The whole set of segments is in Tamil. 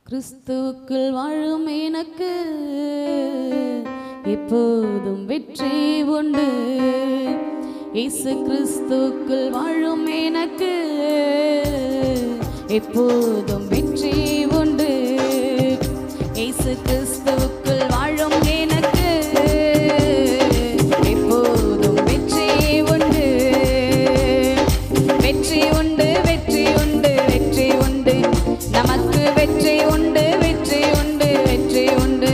கிறிஸ்துவுக்குள் வாழும் எனக்கு எப்போதும் வெற்றி உண்டு. இயேசு கிறிஸ்துவுக்குள் வாழும் எனக்கு எப்போதும் வெற்றி உண்டு. இயேசு கிறிஸ்துவுக்குள் வாழும் எனக்கு எப்போதும் வெற்றி உண்டு. வெற்றி உண்டு, வெற்றி உண்டு, வெற்றி உண்டு, நமக்கு வெற்றி உண்டு, வெற்றி உண்டு, வெற்றி உண்டு,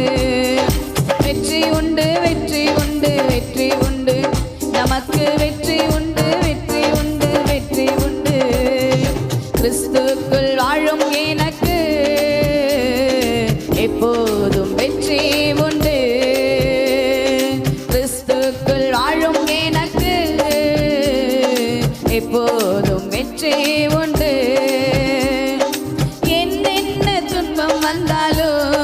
வெற்றி உண்டு, வெற்றி உண்டு, வெற்றி உண்டு, நமக்கு வெற்றி உண்டு, வெற்றி உண்டு, வெற்றி உண்டு. கிறிஸ்துவுக்குள் வாழும் எனக்கு எப்போதும் வெற்றி உண்டு. கிறிஸ்துவுக்குள் வாழும் எனக்கு எப்போதும் வெற்றி உண்டு. என்னென்ன துன்பம் வந்தாலும்